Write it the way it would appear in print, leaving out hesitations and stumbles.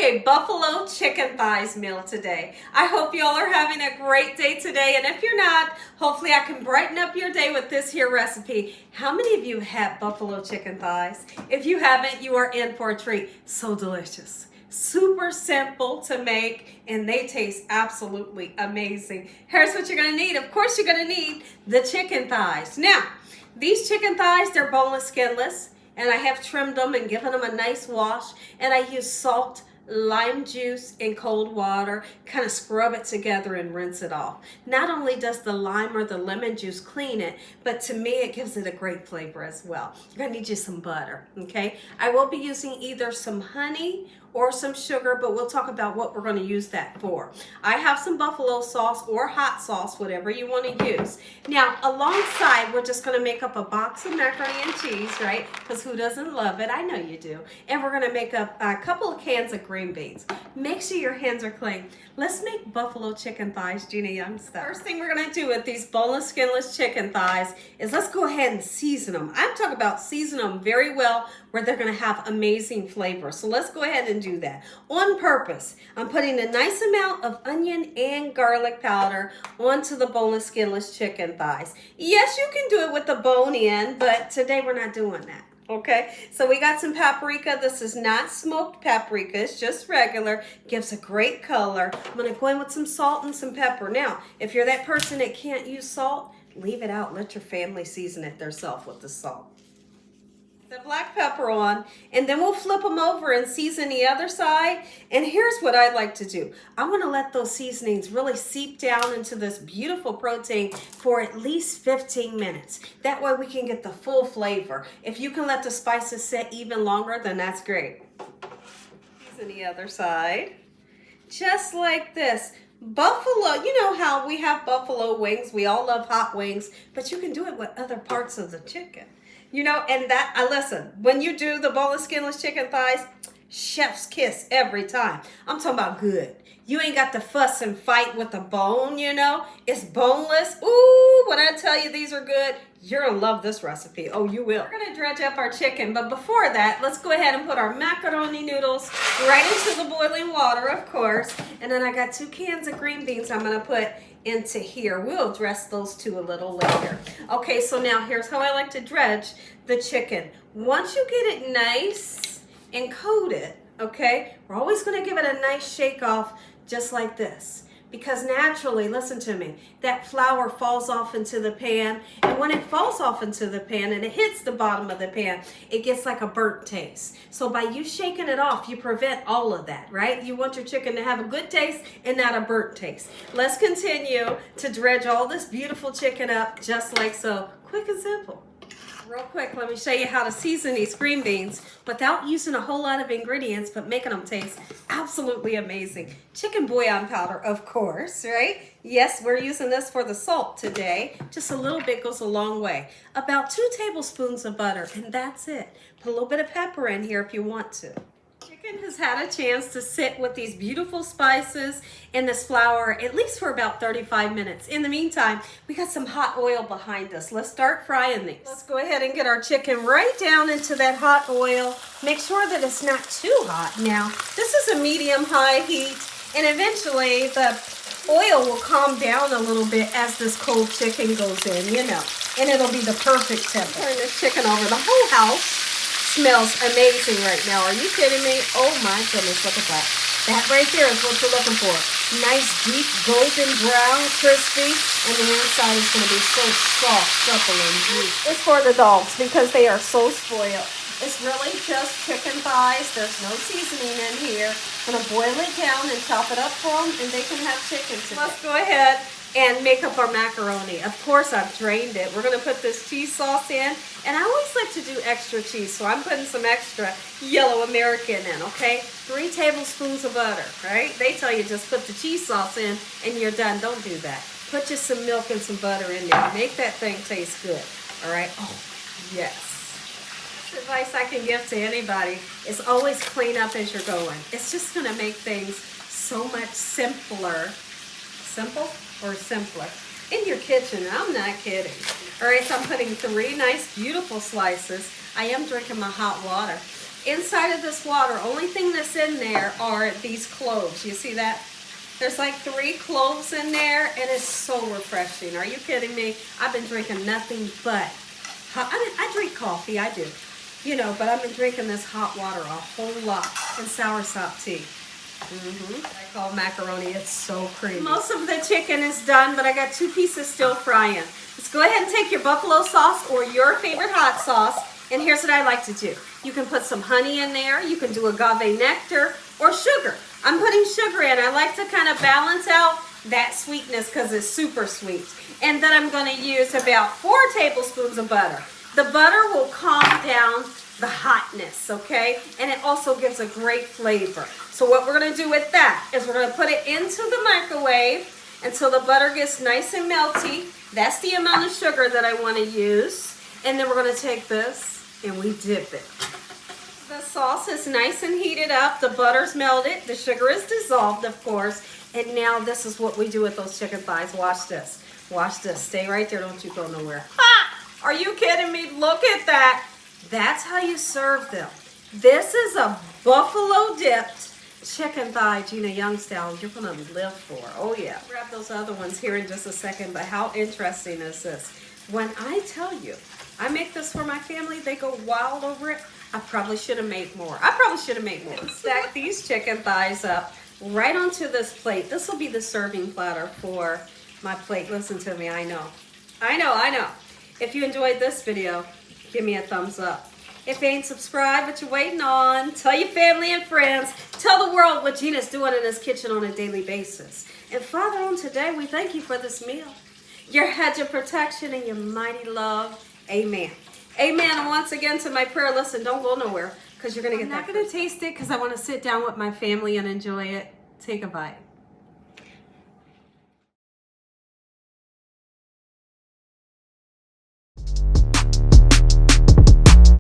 a buffalo chicken thighs meal today. I hope y'all are having a great day today, and if you're not, hopefully I can brighten up your day with this here recipe. How many of you have buffalo chicken thighs? If you haven't, you are in for a treat. So delicious. Super simple to make, and they taste absolutely amazing. Here's what you're gonna need. Of course, you're gonna need the chicken thighs. Now, these chicken thighs, they're boneless, skinless, and I have trimmed them and given them a nice wash, and I use salt, lime juice, and cold water, kind of scrub it together and rinse it off. Not only does the lime or the lemon juice clean it, but to me it gives it a great flavor as well. You're gonna need you some butter, okay? I will be using either some honey or some sugar, but we'll talk about what we're going to use that for. I have some buffalo sauce or hot sauce, whatever you want to use. Now, alongside, we're just going to make up a box of macaroni and cheese, right? Because who doesn't love it? I know you do. And we're going to make up a couple of cans of green beans. Make sure your hands are clean. Let's make buffalo chicken thighs, Gina Young style. First thing we're going to do with these boneless, skinless chicken thighs is let's go ahead and season them. I'm talking about season them very well where they're going to have amazing flavor. So let's go ahead and do that. On purpose, I'm putting a nice amount of onion and garlic powder onto the boneless, skinless chicken thighs. Yes, you can do it with the bone in, but today we're not doing that. Okay, so we got some paprika. This is not smoked paprika, it's just regular. Gives a great color. I'm gonna go in with some salt and some pepper. Now, if you're that person that can't use salt, leave it out. Let your family season it themselves with the salt. The black pepper on, and then we'll flip them over and season the other side. And here's what I like to do. I want to let those seasonings really seep down into this beautiful protein for at least 15 minutes. That way we can get the full flavor. If you can let the spices sit even longer, then that's great. Season the other side. Just like this. Buffalo, you know how we have buffalo wings. We all love hot wings, but you can do it with other parts of the chicken. You know, and that, listen, when you do the boneless, skinless chicken thighs, chef's kiss every time. I'm talking about good. You ain't got to fuss and fight with the bone, you know. It's boneless. Ooh, when I tell you these are good, you're going to love this recipe. Oh, you will. We're going to dredge up our chicken, but before that, let's go ahead and put our macaroni noodles right into the boiling water, of course. And then I got 2 cans of green beans I'm going to put into here. We'll dress those 2 a little later. Okay, so now here's how I like to dredge the chicken. Once you get it nice and coated, okay, we're always going to give it a nice shake off just like this. Because naturally, listen to me, that flour falls off into the pan, and when it falls off into the pan and it hits the bottom of the pan, it gets like a burnt taste. So by you shaking it off, you prevent all of that, right? You want your chicken to have a good taste and not a burnt taste. Let's continue to dredge all this beautiful chicken up just like so. Quick and simple. Real quick, let me show you how to season these green beans without using a whole lot of ingredients, but making them taste absolutely amazing. Chicken bouillon powder, of course, right? Yes, we're using this for the salt today. Just a little bit goes a long way. About 2 tablespoons of butter, and that's it. Put a little bit of pepper in here if you want to. Chicken has had a chance to sit with these beautiful spices and this flour at least for about 35 minutes. In the meantime, we got some hot oil behind us. Let's start frying these. Let's go ahead and get our chicken right down into that hot oil. Make sure that it's not too hot. Now, this is a medium-high heat, and eventually the oil will calm down a little bit as this cold chicken goes in, you know, and it'll be the perfect temperature. Turn this chicken over. The whole house smells amazing right now. Are you kidding me? Oh my goodness, look at that. That right there is what you're looking for. Nice, deep, golden brown, crispy, and the inside is going to be so soft, supple, and juicy. It's for the dogs because they are so spoiled. It's really just chicken thighs. There's no seasoning in here. I'm going to boil it down and chop it up for them, and they can have chicken today. Let's go ahead and make up our macaroni. Of course, I've drained it. We're going to put this cheese sauce in, and I always like to do extra cheese, so I'm putting some extra yellow American in, okay? 3 tablespoons of butter, right? They tell you just put the cheese sauce in and you're done. Don't do that. Put just some milk and some butter in there. Make that thing taste good, all right? Oh, yes. That's advice I can give to anybody is always clean up as you're going. It's just going to make things so much simpler. Simple? Or simpler in your kitchen. I'm not kidding. All right, so I'm putting 3 nice, beautiful slices. I am drinking my hot water. inside of this water, only thing that's in there are these cloves. You see that? There's like 3 cloves in there, and it's so refreshing. Are you kidding me? I've been drinking nothing but hot. I drink coffee, I do. You know, but I've been drinking this hot water a whole lot, and soursop tea. I call macaroni. It's so creamy. Most of the chicken is done, but I got 2 pieces still frying. Let's go ahead and take your buffalo sauce or your favorite hot sauce, and here's what I like to do. You can put some honey in there. You can do agave nectar or sugar. I'm putting sugar in. I like to kind of balance out that sweetness because it's super sweet. And then I'm going to use about 4 tablespoons of butter. The butter will calm down the hotness, okay? And it also gives a great flavor. So what we're going to do with that is we're going to put it into the microwave until the butter gets nice and melty. That's the amount of sugar that I want to use. And then we're going to take this and we dip it. The sauce is nice and heated up. The butter's melted. The sugar is dissolved, of course. And now this is what we do with those chicken thighs. Watch this. Watch this. Stay right there. Don't you go nowhere. Ha! Are you kidding me? Look at that. That's how you serve them. This is a buffalo dipped chicken thigh, Gina Young style. You're going to live for. Oh, yeah. Grab those other ones here in just a second. But how interesting is this? When I tell you, I make this for my family, they go wild over it. I probably should have made more. Stack these chicken thighs up right onto this plate. This will be the serving platter for my plate. Listen to me. I know. If you enjoyed this video, give me a thumbs up. If you ain't subscribed, what you waiting on? Tell your family and friends. Tell the world what Gina's doing in this kitchen on a daily basis. And Father, on today, we thank you for this meal, your hedge of protection and your mighty love. Amen. Amen. And once again to my prayer, listen, don't go nowhere because you're going to get that. I'm not going to taste it because I want to sit down with my family and enjoy it. Take a bite.